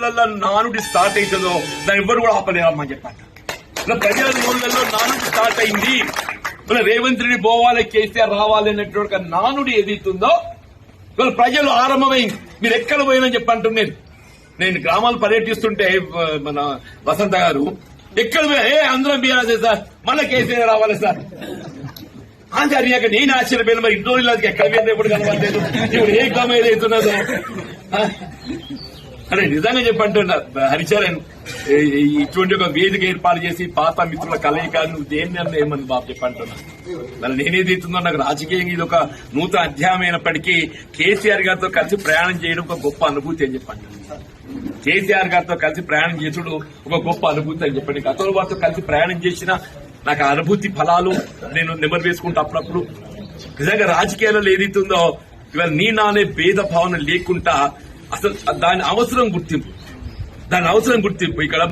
నానుడి స్టార్ట్ అవుతుందో దాన్ని ఎవ్వరు కూడా ఆపలేరమ్మని చెప్పండి. ప్రజల నోళ్లలో నానుడి స్టార్ట్ అయింది. మన రేవంత్ రెడ్డి పోవాలి, కేసీఆర్ రావాలి అనేటువంటి నానుడి ఏదైతుందో ఇవాళ ప్రజలు ఆరంభమైంది. మీరు ఎక్కడ పోయినా చెప్పంటున్నారు. నేను గ్రామాలు పర్యటిస్తుంటే మన వసంత గారు ఎక్కడ అందరం బీఆర్ఎస్ సార్, మళ్ళీ కేసీఆర్ రావాలి సార్ అని జరిగాక నేను ఆశ్చర్యపోయిన. మరి ఇంట్లో ఎక్కడ పోయినా ఎప్పుడు కనబడలేదు. ఇప్పుడు ఏ గ్రామం ఏదైతున్నదో అరే నిజంగా చెప్పంటున్నా హరిచరణ్, ఇటువంటి ఒక వేదిక ఏర్పాటు చేసి పాత మిత్రుల కలయిక నువ్వు దేన్ని అన్న ఏమని బాబు చెప్పంటున్నా. మరి నేనేదైతుందో నాకు రాజకీయంగా ఇది ఒక నూతన అధ్యాయం అయినప్పటికీ కేసీఆర్ గారితో కలిసి ప్రయాణం చేయడం ఒక గొప్ప అనుభూతి అని చెప్పంటున్నా. కేసీఆర్ గారితో కలిసి ప్రయాణం చేసుడు ఒక గొప్ప అనుభూతి అని చెప్పండి. గతంలో వారితో కలిసి ప్రయాణం చేసిన నాకు ఆ అనుభూతి ఫలాలు నేను నెమరు వేసుకుంటా అప్పుడప్పుడు. నిజంగా రాజకీయాలలో ఏదైతుందో ఇవాళ నీ నానే భేద భావన లేకుండా అసలు దాని అవసరం గుర్తింపు ఇక్కడ